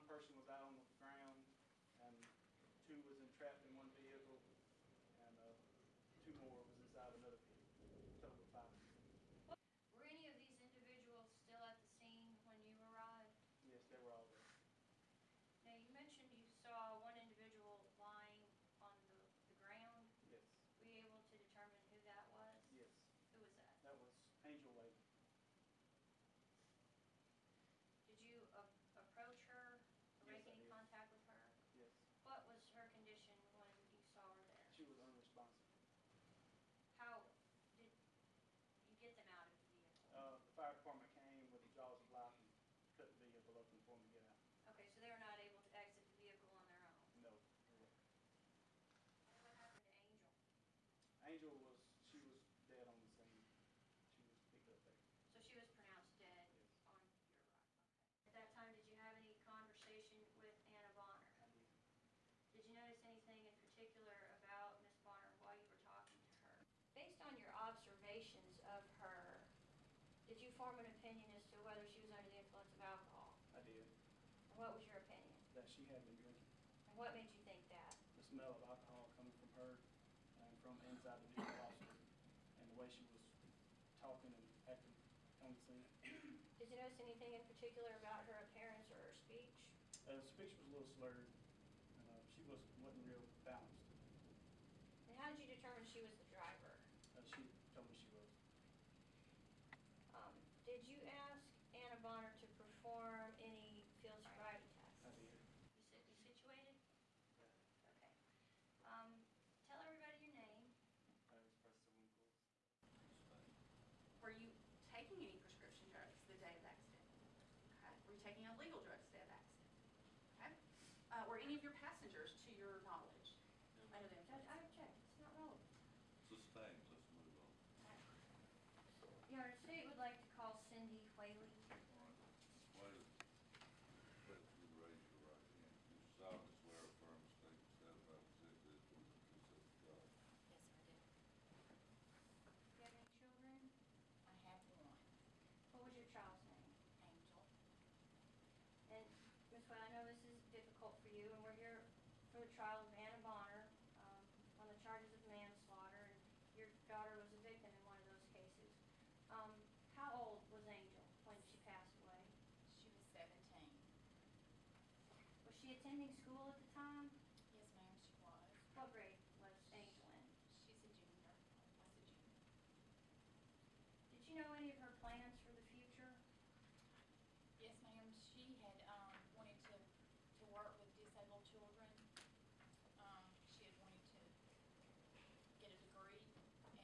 person was out on the ground, and 2 was entrapped in one vehicle, and 2 more was inside another vehicle. Total of 5. Were any of these individuals still at the scene when you arrived? Yes, they were all there. Now, you mentioned you saw one individual lying on the ground. Yes. Were you able to determine who that was? Yes. Who was that? That was Angel Wade. Did you approach her or Yes, make I any did. contact with her? Yes. What was her condition when you saw her there? She was unresponsive. How did you get them out of the vehicle? The fire department came with the jaws of life and cut the vehicle open for them to get out. Okay, so they were not able to exit the vehicle on their own? No. What happened to Angel? Angel was dead on the scene. She was picked up there. So she was pronounced dead? Yes. On your right. Okay. At that time, did you have any conversation with Anna Bonner? I did. Did you notice anything in particular about Miss Bonner while you were talking to her? Based on your observations of her, did you form an opinion as to whether she was under the influence of alcohol? I did. And what was your opinion? That she had been drinking. And what made you think that? The smell of alcohol coming from her and from inside the vehicle also, and the way she was talking and acting on the scene. Did you notice anything in particular about her appearance or her speech? The speech was a little slurred, and she wasn't real balanced. And how did you determine she was the driver? She told me she was. Did you ask Anna Bonner to perform any field sobriety tests? I did. You situated? Yeah. Okay. Tell everybody your name. Were you taking any prescription drugs the day of the accident? Okay. Were you taking illegal drugs the day of the accident? Okay. Were any of your passengers, to your knowledge, under the Judge, influence? I object. It's not relevant. Sustained, let's move on. Your Honor, the state would like to call Cindy Whaley. Why did you raise your right hand? You solemnly swear or affirm a statement said about the truth of God. Yes, I do. Do you have any children? I have one, What was your child's name? Angel. And Ms. Whaley, I know this is difficult for you, and we're here for the trial of Anna Bonner on the charges of manslaughter, and your daughter was a victim in one of those cases. How old was Angel when she passed away? She was 17. Was she attending school at the time? Yes, ma'am, she was. What grade was Angel in? She's a junior. Was a junior. Did you know any of her plans for the future? Yes, ma'am. She had wanted to work with disabled children. She had wanted to get a degree and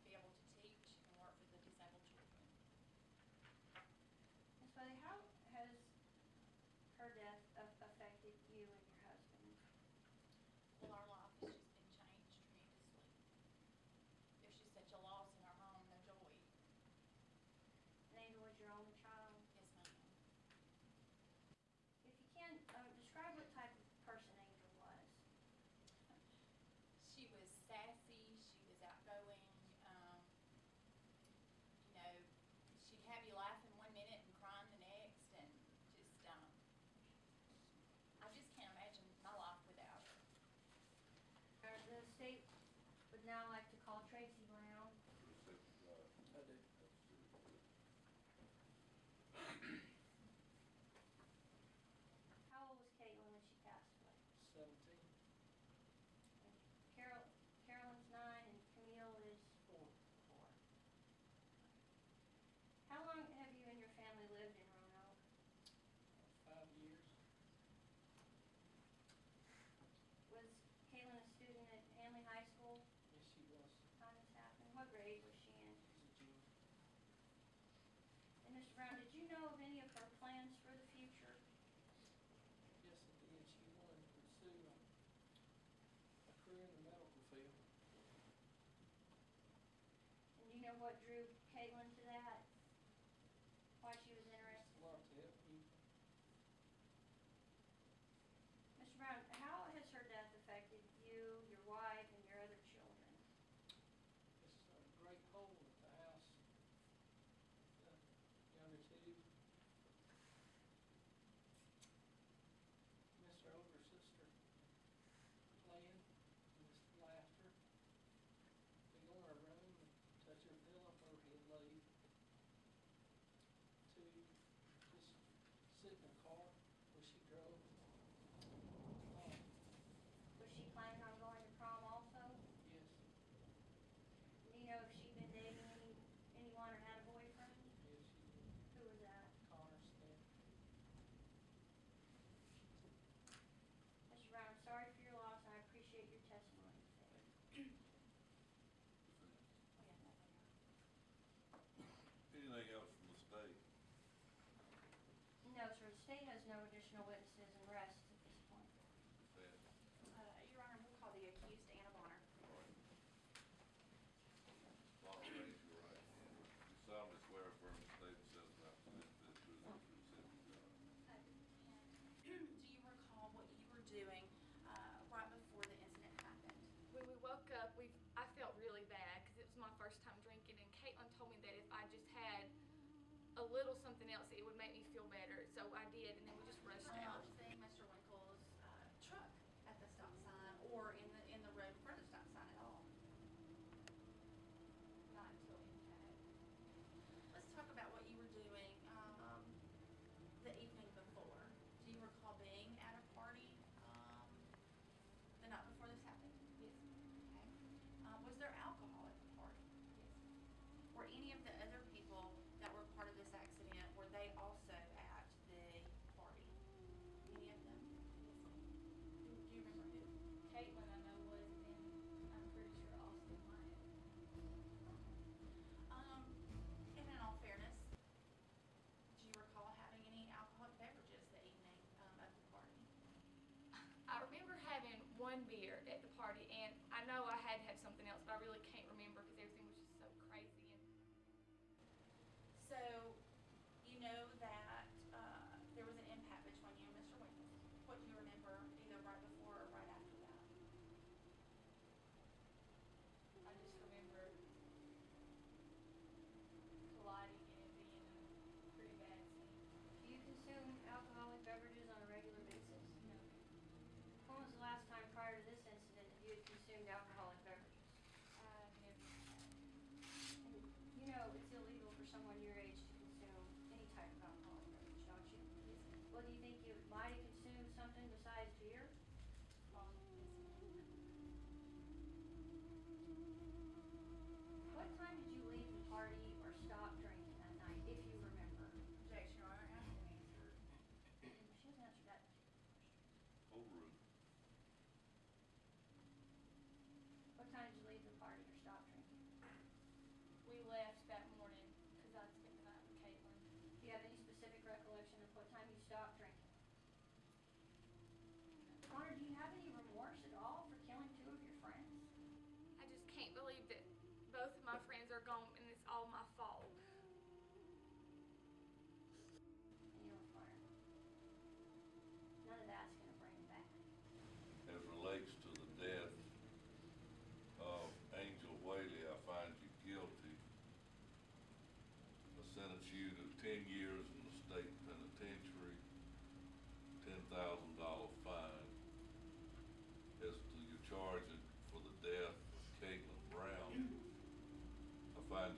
be able to teach and work with the disabled children. Ms. Whaley, how has her death affected you and your husband? Well, our life has just been changed tremendously. There's just such a loss in our home, no joy. And Angel was your only child? Yes, ma'am. If you can, describe what type of person Angel was. She was sassy, she was outgoing, you know, she'd have you laughing one minute and crying the next, and just, I just can't imagine my life without her. The state would now like to call Tracy Brown. I did. How old was Caitlin when she passed away? 17. Carolyn's 9 and Camille is 4. 4. How long have you and your family lived in Roanoke? 5 years. Was Caitlin a student at Hanley High School? Yes, she was. Time this happened. What grade was she in? She's a junior. And Mr. Brown, did you know of any of her plans for the future? Yes, I did. She wanted to pursue a career in the medical field. And do you know what drew Caitlin to that? Why she was interested? A lot to help you. Mr. Brown, how has her death affected you, your wife, and your other children? It's a great hole at the house. The younger two. state has no additional witnesses and rests at this point. Defense. Your Honor, we'll call the accused Anna Bonner. All right. Bonner, raise your right hand. You solemnly swear or affirm the state and satisfy to the truth and true self you got. Do you recall what you were doing right before the incident happened? When we woke up, I felt really bad because it was my first time drinking, and Caitlin told me that if I just had a little something else, it would make me feel better. So I did, and then we just rushed out. Seeing Mr. Winkle's truck at the stop sign or in the road in front of the stop sign at all. Not until impact. Let's talk about what you were doing the evening before. Do you recall being at a party the night before this happened? Yes. Okay. Was there alcohol at the party? Yes. Were any of the other people that were part of this accident, were they also at the party? Any of them? Do you remember who? Caitlin, I know, was, and I'm pretty sure Austin might have. And in all fairness, do you recall having any alcoholic beverages the evening of the party? I remember having one beer at the party, and I know I had to have something else, but I really can't remember because everything was just so crazy. And So, you know that there was an impact between you and Mr. Winkle. What do you remember either right before or right after that? I just remember colliding and it being a pretty bad scene. Do you consume alcoholic beverages on a regular basis? No. When was the last time prior to this incident that you had consumed alcoholic beverages? I never had. And you know it's illegal for someone your age to consume any type of alcoholic beverage, don't you? Yes, ma'am. Well, do you think you might have consumed something besides beer? What time did you leave the party or stop drinking that night, if you remember? Objection, Your Honor, I haven't answered. She hasn't answered that. Overruled. What time did you leave the party or stop drinking? We left that morning because I spent the night with Caitlin. Do you have any specific recollection of what time you stopped drinking? Connor, do you have any remorse at all for killing two of your friends? I just can't believe that both of my friends are gone and it's all my fault. You know, Connor, none of that's gonna bring him back. As relates to the death of Angel Whaley, I find you guilty. I sentence you to 10 years in the state penitentiary, $10,000 fine. As to your charging for the death of Caitlin Brown, I find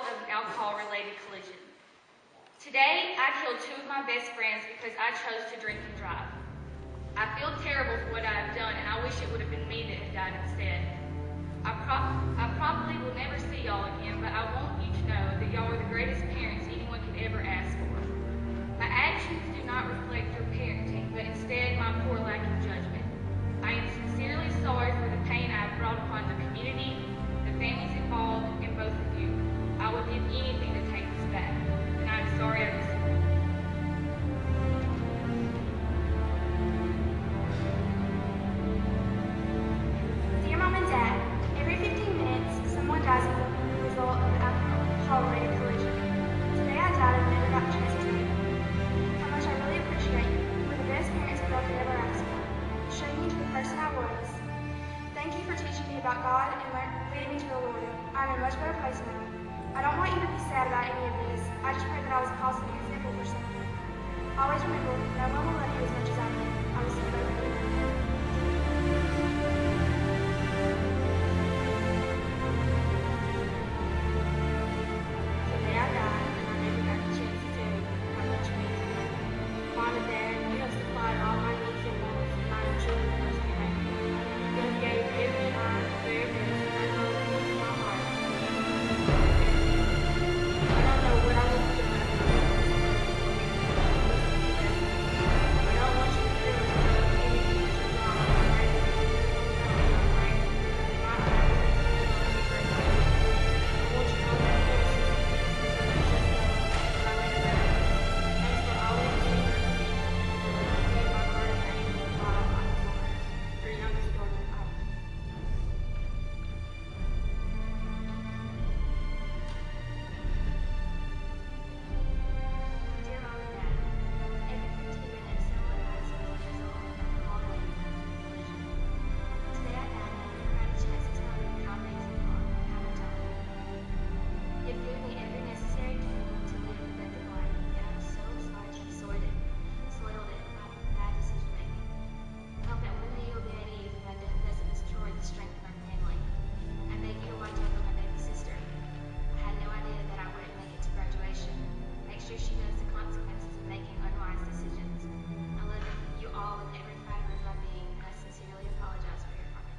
of an alcohol-related collision. Today, I killed two of my best friends because I chose to drink and drive. I feel terrible for what I have done, and I wish it would have been me that had died instead. I probably will never see y'all again, but I want you to know that y'all are the greatest parents anyone could ever ask for. My actions do not reflect your parenting, but instead my poor lack of judgment. I am sincerely sorry for the pain I have brought upon the community, the families involved, and both of you. I would give anything to take this back, and I am sorry I received it. Dear Mom and Dad, every 15 minutes, someone dies as a result of an alcohol-related collision. Today I died and never got a chance to tell you how much I really appreciate you. You were the best parents that I could ever ask for. You showed me into the person I was. Thank you for teaching me about God and leading me to the Lord. I'm in a much better place now. I don't want you to be sad about any of this. I just pray that I was a positive example for someone. Always remember, no one will love you as much as I did. I was so glad that you did. Today I died, and I never got the chance to tell you how much it means to me. Mom and Dad, you have supplied all my needs and wants, and I am truly blessed to have you. You have gave every time the very best, and I know it means my heart. I don't know what I would do if I didn't have this. I don't want you to feel as though anything is wrong. I'm ready to do it. I'm ready. My heart is ready. I want you to know that this is just love. I like that. Thanks for always being there for me. You made my heart a pain while I'm not for her. Your youngest daughter, Alma. Dear Mom and Dad, every 15 minutes someone dies as a result of an alcohol-related collision. Today I died and I never had a chance to tell you how amazing you are and how much I love you. You've given me every necessary tool to live a productive life, and I'm so sorry to have soiled it by bad decision making. I hope that one day you'll be at ease and that death doesn't destroy the strength of our family. I beg you to watch over my baby sister. I had no idea that I wouldn't make it to graduation. Make sure she knows the consequences of making unwise decisions. I love you all with every fiber of my being, and I sincerely apologize for your heart.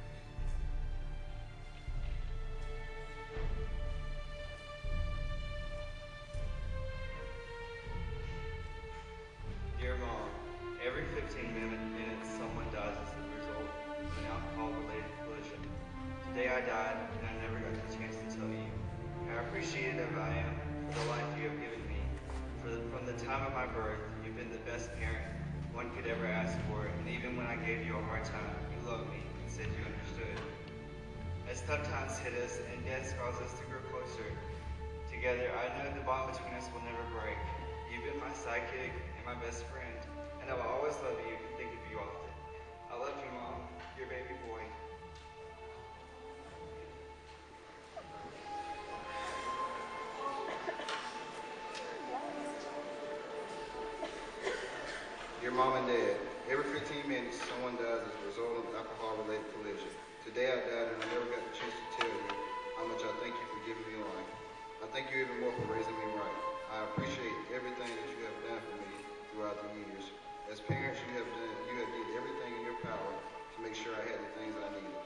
Dear Mom, every 15 minutes someone dies as a result of an alcohol-related collision. Today I died and I never got the chance to tell you how appreciative I am for the life you have given me. From the time of my birth, you've been the best parent one could ever ask for, and even when I gave you a hard time, you loved me and said you understood. As tough times hit us and death cause us to grow closer together, I know the bond between us will never break. You've been my sidekick and my best friend, and I will always love you and think of you often. I love you, Mom, your baby boy. Dear Mom and Dad, every 15 minutes someone dies as a result of an alcohol-related collision. Today I died and I never got the chance to tell you how much I thank you for giving me life. I thank you even more for raising me right. I appreciate everything that you have done for me throughout the years. As parents, you have did everything in your power to make sure I had the things I needed.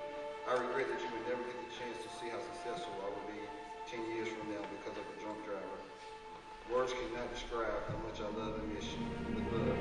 I regret that you would never get the chance to see how successful I will be 10 years from now because of a drunk driver. Words cannot describe how much I love and miss you. With love.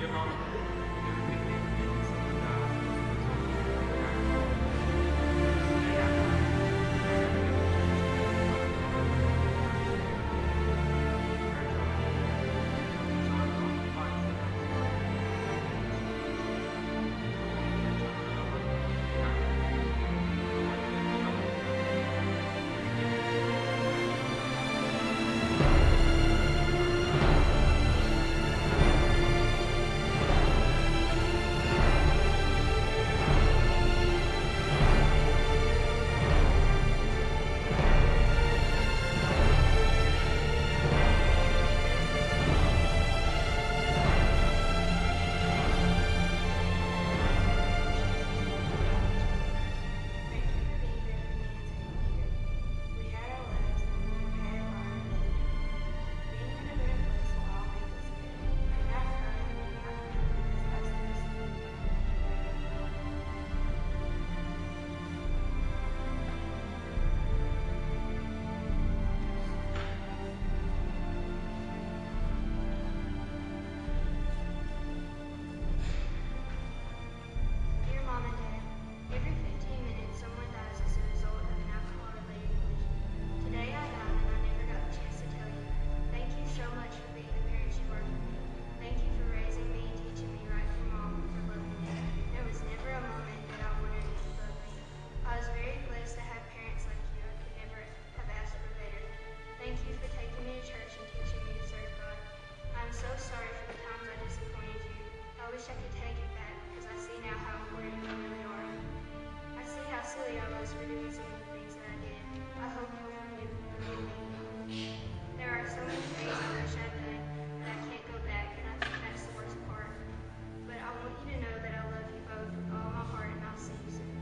Dear Mom and Dad, every 15 minutes someone dies as a result of an alcohol-related collision. Today I died, and I never got the chance to tell you. Thank you for being there for me and taking care of me. We had our lives and we were impaired by our ability. Being in a better place will all make us better. And that's currently what I'm doing because that's the best thing that I can do. Dear Mom and Dad, every 15 minutes someone dies as a result of an alcohol-related collision. Today I died and I never got the chance to tell you. Thank you so much for being the parents you were for me. Thank you for raising me and teaching me right from wrong, for loving me. There was never a moment that I wanted you to love me. I was very blessed to have parents like you. I could never have asked for better. Thank you for taking me to church and teaching me to serve God. I'm so sorry for the times I disappointed you. I wish I could take it back because I see now how important you really are. I see how silly I was for doing some of the things that I did. I hope you'll forgive me. There are so many things I wish I'd done, but I can't go back, and I think that's the worst part. But I want you to know that I love you both with all my heart, and I'll see you soon.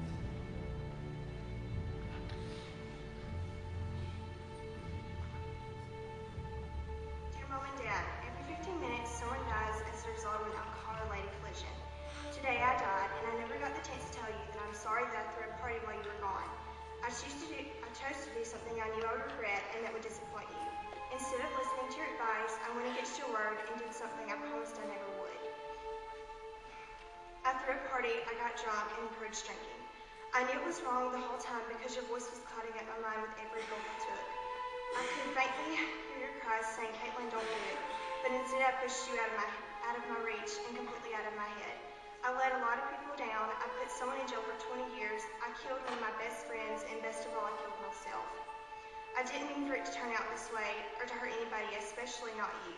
Dear Mom and Dad, every 15 minutes someone dies as a result of an alcohol-related collision. Today I died, and I never got the chance to tell you that I'm sorry that I threw a party while you were gone. I chose to do something I knew I would regret and that would disappoint you. Instead of listening to your advice, I went against your word and did something I promised I never would. I threw a party, I got drunk, and encouraged drinking. I knew it was wrong the whole time because your voice was clouding up my mind with every gulp I took. I could faintly hear your cries saying, "Caitlin, don't do it." But instead I pushed you out of my reach and completely out of my head. I let a lot of people down. I put someone in jail for 20 years. I killed one of my best friends, and best of all, I killed myself. I didn't mean for it to turn out this way or to hurt anybody, especially not you.